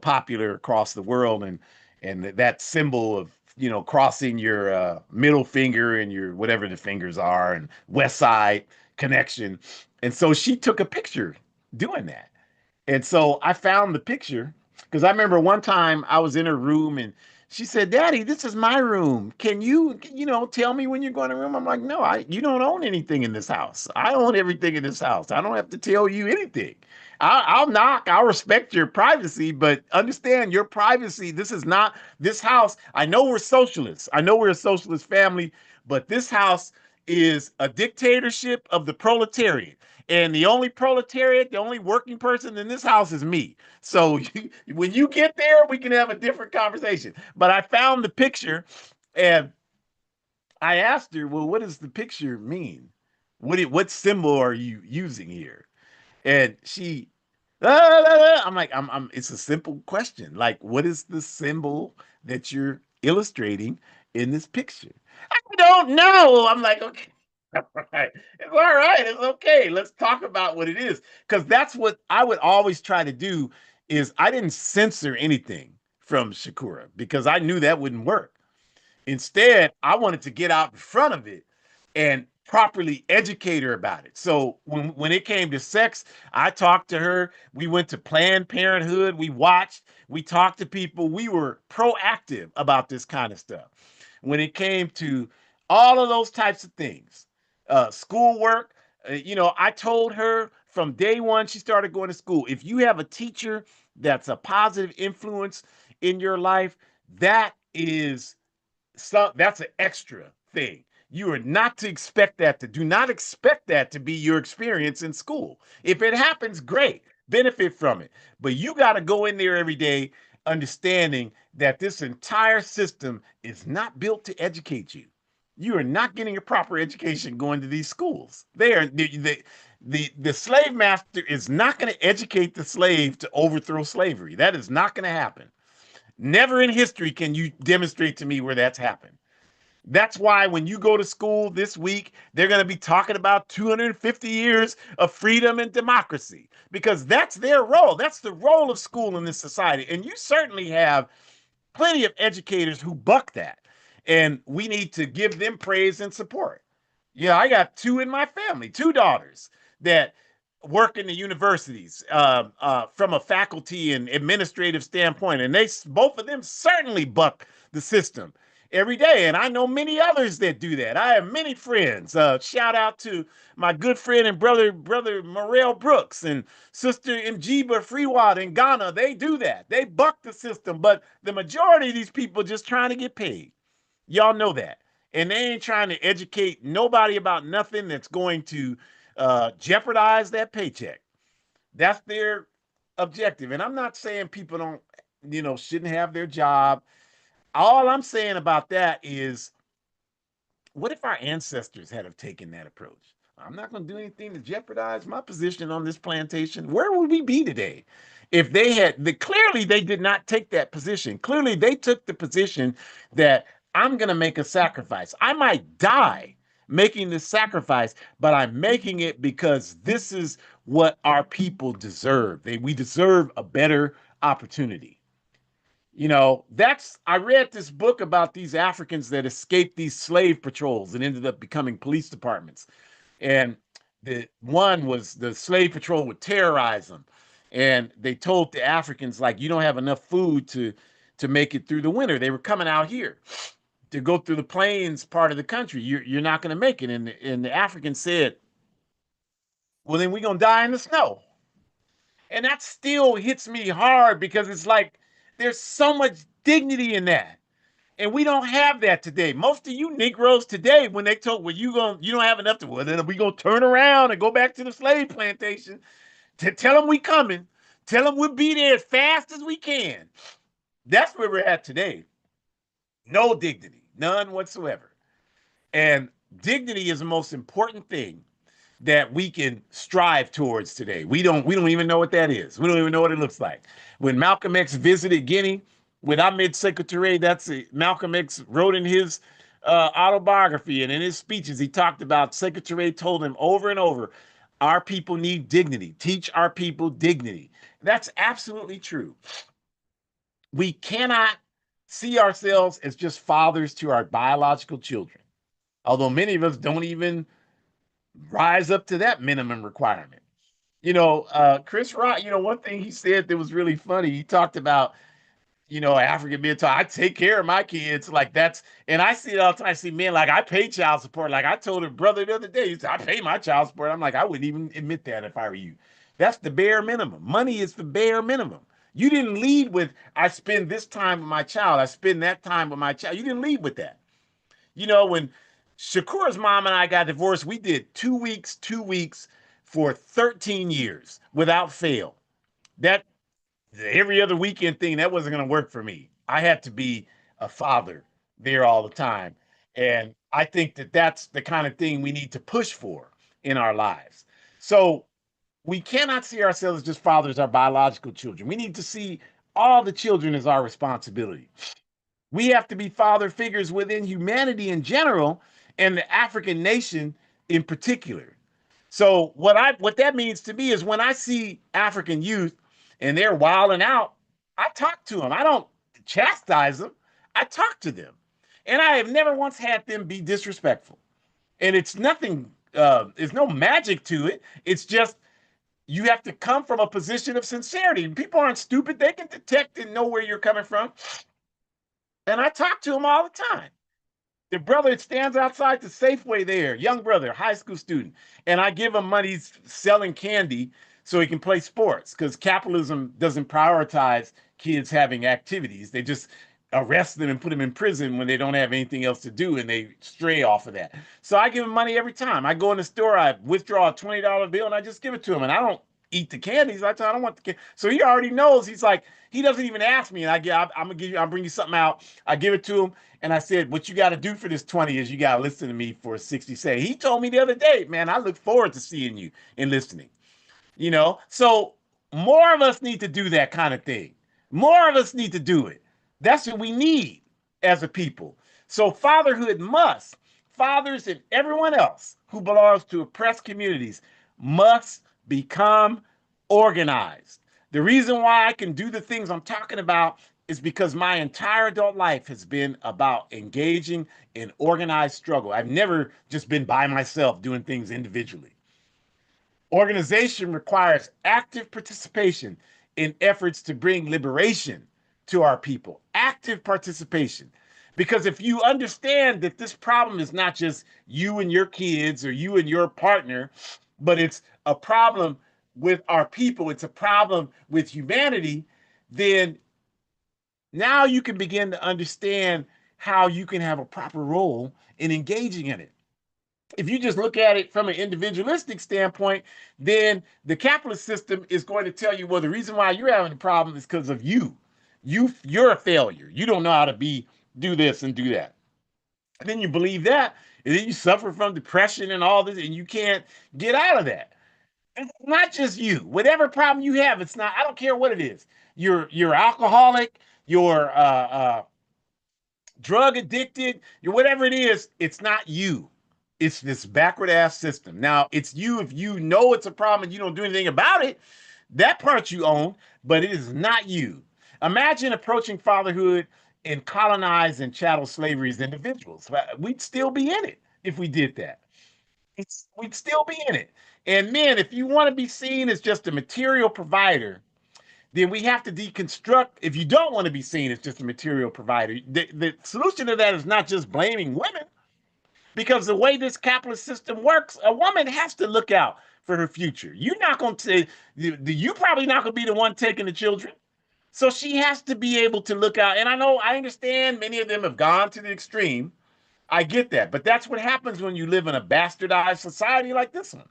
popular across the world, and that symbol of crossing your middle finger and your whatever the fingers are, and West Side connection, and so she took a picture doing that. And so I found the picture because I remember one time I was in her room and she said, "Daddy, this is my room. Can you, tell me when you're going to room?" I'm like, "No, you don't own anything in this house. I own everything in this house. I don't have to tell you anything. I'll knock. I'll respect your privacy, but understand your privacy. This is not this house. I know we're socialists. I know we're a socialist family, but this house is a dictatorship of the proletariat. And the only proletariat, the only working person in this house is me. So when you get there, we can have a different conversation." But I found the picture and I asked her, "Well, what does the picture mean? What symbol are you using here?" And she, I'm like, it's a simple question. Like, what is the symbol that you're illustrating in this picture? "I don't know." I'm like, okay. All right. It's all right. It's okay. Let's talk about what it is. Because that's what I would always try to do is I didn't censor anything from Shakura because I knew that wouldn't work. Instead, I wanted to get out in front of it and properly educate her about it. So when it came to sex, I talked to her. We went to Planned Parenthood. We watched, we talked to people. We were proactive about this kind of stuff. When it came to all of those types of things, schoolwork, I told her from day one she started going to school, if you have a teacher that's a positive influence in your life, that is that's an extra thing. You are not to expect that to do not expect that to be your experience in school. If it happens, great, benefit from it. But you got to go in there every day understanding that this entire system is not built to educate you. You are not getting a proper education going to these schools. The slave master is not going to educate the slave to overthrow slavery. That is not going to happen. Never in history can you demonstrate to me where that's happened. That's why when you go to school this week, they're going to be talking about 250 years of freedom and democracy because that's their role. That's the role of school in this society. And you certainly have plenty of educators who buck that. And we need to give them praise and support. Yeah, I got two in my family, two daughters that work in the universities from a faculty and administrative standpoint, and they both of them certainly buck the system every day. And I know many others that do that. I have many friends. Shout out to my good friend and brother Morel Brooks and sister Mjiba Freewad in Ghana. They do that. They buck the system, but the majority of these people just trying to get paid. Y'all know that. And they ain't trying to educate nobody about nothing that's going to jeopardize that paycheck. That's their objective. And I'm not saying people don't, shouldn't have their job. All I'm saying about that is, what if our ancestors had have taken that approach? I'm not going to do anything to jeopardize my position on this plantation. Where would we be today? If they had, clearly they did not take that position. Clearly they took the position that I'm going to make a sacrifice. I might die making this sacrifice, but I'm making it because this is what our people deserve. We deserve a better opportunity. I read this book about these Africans that escaped these slave patrols and ended up becoming police departments. And the one was the slave patrol would terrorize them. And they told the Africans, like, you don't have enough food to make it through the winter. They were coming out here to go through the plains part of the country. You're not going to make it. And the Africans said, well, then we're going to die in the snow. And that still hits me hard because it's like there's so much dignity in that. And we don't have that today. Most of you Negroes today, when they told, well, you don't have enough to, well, then we gonna turn around and go back to the slave plantation to tell them we coming, tell them we'll be there as fast as we can. That's where we're at today. No dignity, none whatsoever. And dignity is the most important thing that we can strive towards today. We don't even know what that is. We don't even know what it looks like. When Malcolm X visited Guinea with Ahmed Secretary, that's Malcolm X wrote in his autobiography and in his speeches, he talked about Secretary told him over and over, our people need dignity. Teach our people dignity. That's absolutely true. We cannot see ourselves as just fathers to our biological children, although many of us don't even rise up to that minimum requirement. Chris Rock, one thing he said that was really funny, he talked about, African men talk, I take care of my kids. Like that's, and I see it all the time. I see men like, I pay child support. Like I told a brother the other day, he said, I pay my child support. I'm like, I wouldn't even admit that if I were you. That's the bare minimum. Money is the bare minimum. You didn't lead with, I spend this time with my child. I spend that time with my child. You didn't lead with that. When Shakur's mom and I got divorced, we did 2 weeks, 2 weeks for 13 years without fail. That every other weekend thing, that wasn't going to work for me. I had to be a father there all the time. And I think that that's the kind of thing we need to push for in our lives. So we cannot see ourselves as just fathers, our biological children. We need to see all the children as our responsibility. We have to be father figures within humanity in general and the African nation in particular. So what that means to me is when I see African youth and they're wilding out, I talk to them. I don't chastise them. I talk to them. And I have never once had them be disrespectful. And it's nothing, there's no magic to it. It's just you have to come from a position of sincerity. People aren't stupid. They can detect and know where you're coming from. And I talk to them all the time. The brother stands outside the Safeway there, young brother, high school student, and I give him money selling candy so he can play sports because capitalism doesn't prioritize kids having activities. They just arrest them and put them in prison when they don't have anything else to do and they stray off of that. So I give him money every time. I go in the store, I withdraw a $20 bill and I just give it to him. And I don't eat the candies. I don't want the candy. So he already knows. He's like, he doesn't even ask me. And I'm gonna give you, I'll bring you something out. I give it to him. And I said, what you got to do for this 20 is you got to listen to me for 60 seconds. He told me the other day, man, I look forward to seeing you and listening. So more of us need to do that kind of thing. More of us need to do it. That's what we need as a people. So fatherhood must, fathers and everyone else who belongs to oppressed communities must become organized. The reason why I can do the things I'm talking about is because my entire adult life has been about engaging in organized struggle. I've never just been by myself doing things individually. Organization requires active participation in efforts to bring liberation to our people, active participation. Because if you understand that this problem is not just you and your kids or you and your partner, but it's a problem with our people, it's a problem with humanity, then now you can begin to understand how you can have a proper role in engaging in it. If you just look at it from an individualistic standpoint, then the capitalist system is going to tell you, well, the reason why you're having a problem is because of you. You're a failure. You don't know how to do this and do that. And then you believe that, and then you suffer from depression and all this, and you can't get out of that. It's not just you. Whatever problem you have, it's not. I don't care what it is. You're alcoholic. You're drug addicted, you're whatever it is, it's not you. It's this backward ass system. Now, it's you if you know it's a problem and you don't do anything about it. That part you own, but it is not you. Imagine approaching fatherhood in colonized and chattel slavery as individuals. We'd still be in it if we did that. We'd still be in it. And men, if you want to be seen as just a material provider, then we have to deconstruct. If you don't want to be seen as just a material provider, the solution to that is not just blaming women, because the way this capitalist system works, a woman has to look out for her future. You're not going to, you probably not going to be the one taking the children. So she has to be able to look out. And I understand many of them have gone to the extreme. I get that. But that's what happens when you live in a bastardized society like this one.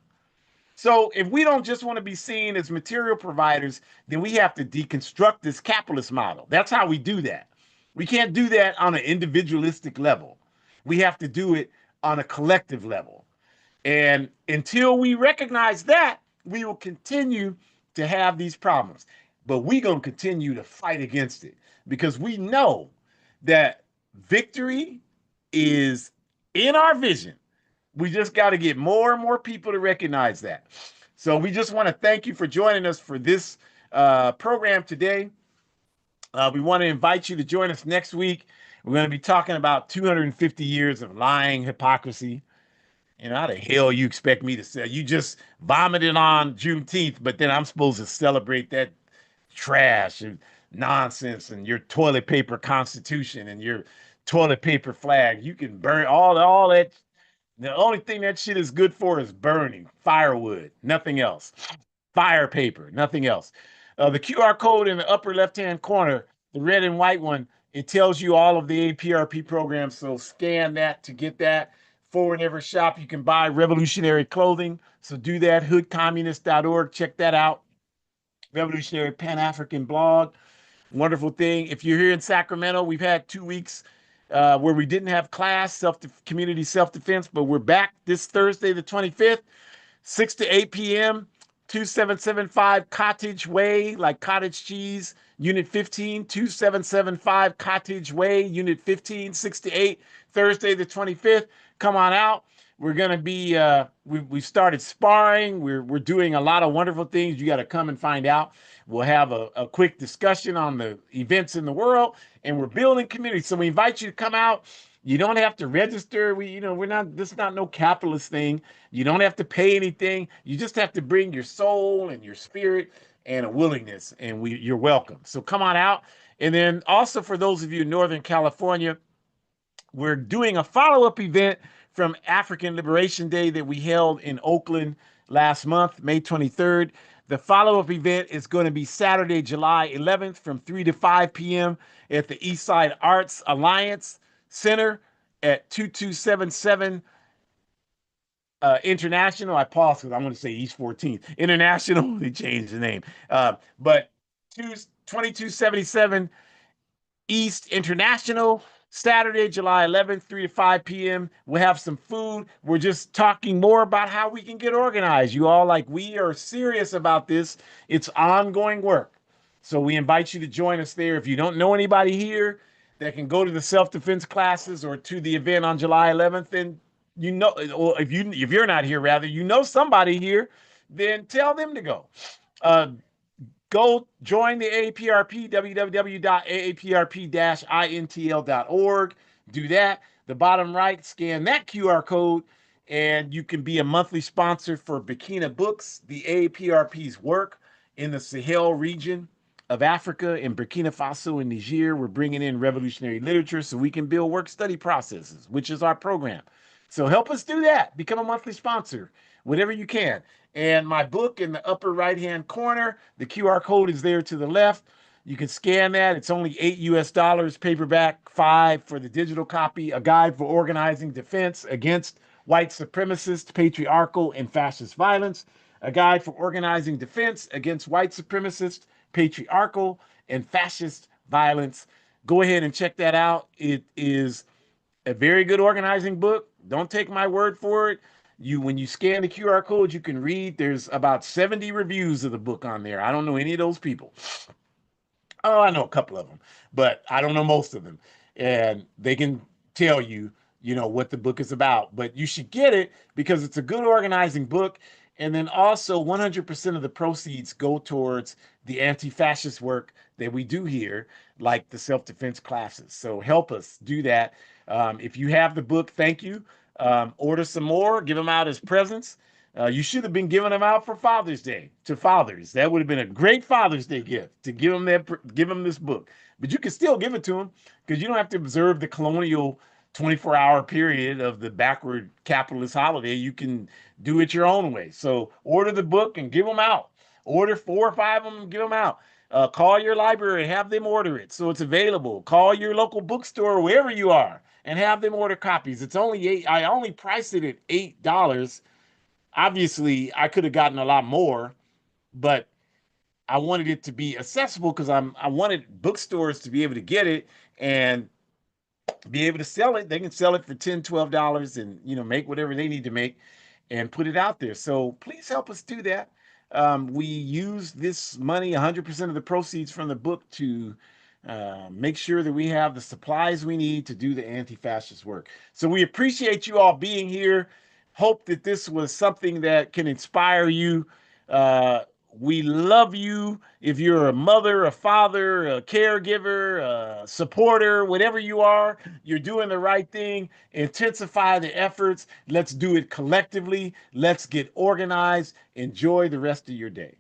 So if we don't just want to be seen as material providers, then we have to deconstruct this capitalist model. That's how we do that. We can't do that on an individualistic level. We have to do it on a collective level. And until we recognize that, we will continue to have these problems. But we're going to continue to fight against it because we know that victory is in our vision. We just got to get more and more people to recognize that. So we just want to thank you for joining us for this program today. We want to invite you to join us next week. We're going to be talking about 250 years of lying, hypocrisy. You know, how the hell you expect me to say? You just vomited on Juneteenth, but then I'm supposed to celebrate that trash and nonsense and your toilet paper constitution and your toilet paper flag. You can burn all that. The only thing that shit is good for is burning firewood, nothing else. Fire paper, nothing else. The QR code in the upper left-hand corner, the red and white one, it tells you all of the APRP programs. So scan that to get that. Forward Ever Shop, you can buy revolutionary clothing. So do that. Hoodcommunist.org. Check that out. Revolutionary Pan African blog. Wonderful thing. If you're here in Sacramento, we've had 2 weeks where we didn't have class, community self defense, but we're back this Thursday, the 25th. 6 to 8 p.m., 2775 Cottage Way, like cottage cheese, Unit 15, 2775 Cottage Way, Unit 15, 6 to 8, Thursday the 25th. Come on out. We're going to be, we've started sparring. We're doing a lot of wonderful things. You got to come and find out. We'll have a quick discussion on the events in the world, and we're building community. So we invite you to come out. You don't have to register. We're not, this is not no capitalist thing. You don't have to pay anything. You just have to bring your soul and your spirit and a willingness, and you're welcome. So come on out. And then also for those of you in Northern California, we're doing a follow-up event from African Liberation Day that we held in Oakland last month, May 23rd. The follow-up event is going to be Saturday, July 11th from 3 to 5 p.m. at the Eastside Arts Alliance Center at 2277 International. I paused because I want to say East 14th. International, they changed the name. But 2277 East International, Saturday, July 11th, 3 to 5 p.m. We'll have some food. We're just talking more about how we can get organized. You all, like, we are serious about this. It's ongoing work. So we invite you to join us there. If you don't know anybody here that can go to the self-defense classes or to the event on July 11th, then or if you're not here, rather, somebody here, then tell them to go. Go join the AAPRP, www.aaprp-intl.org. Do that. The bottom right, scan that QR code, and you can be a monthly sponsor for Burkina Books, the AAPRP's work in the Sahel region of Africa, in Burkina Faso and Niger. We're bringing in revolutionary literature so we can build work study processes, which is our program. So help us do that. Become a monthly sponsor, whatever you can. And my book in the upper right-hand corner, the QR code is there to the left. You can scan that. It's only $8 paperback, $5 for the digital copy. A guide for organizing defense against white supremacist, patriarchal, and fascist violence. A guide for organizing defense against white supremacist, patriarchal, and fascist violence. Go ahead and check that out. It is a very good organizing book. Don't take my word for it. When you scan the QR code, you can read. There's about 70 reviews of the book on there. I don't know any of those people. Oh, I know a couple of them, but I don't know most of them. And they can tell you, what the book is about. But you should get it because it's a good organizing book. And then also 100% of the proceeds go towards the anti-fascist work that we do here, like the self-defense classes. So help us do that. If you have the book, thank you. Order some more, give them out as presents. You should have been giving them out for Father's Day to fathers. That would have been a great Father's Day gift to give them this book. But you can still give it to them because you don't have to observe the colonial 24-hour period of the backward capitalist holiday. You can do it your own way. So order the book and give them out. Order 4 or 5 of them and give them out. Call your library and have them order it so it's available. Call your local bookstore, wherever you are, and have them order copies. It's only I only priced it at $8. Obviously, I could have gotten a lot more, but I wanted it to be accessible because I wanted bookstores to be able to get it and be able to sell it. They can sell it for $10, $12 and make whatever they need to make. and put it out there. So please help us do that. We use this money, 100% of the proceeds from the book, to make sure that we have the supplies we need to do the anti-fascist work. So we appreciate you all being here. Hope that this was something that can inspire you. Uh, we love you. If you're a mother, a father, a caregiver, a supporter, whatever you are, you're doing the right thing. Intensify the efforts. Let's do it collectively. Let's get organized. Enjoy the rest of your day.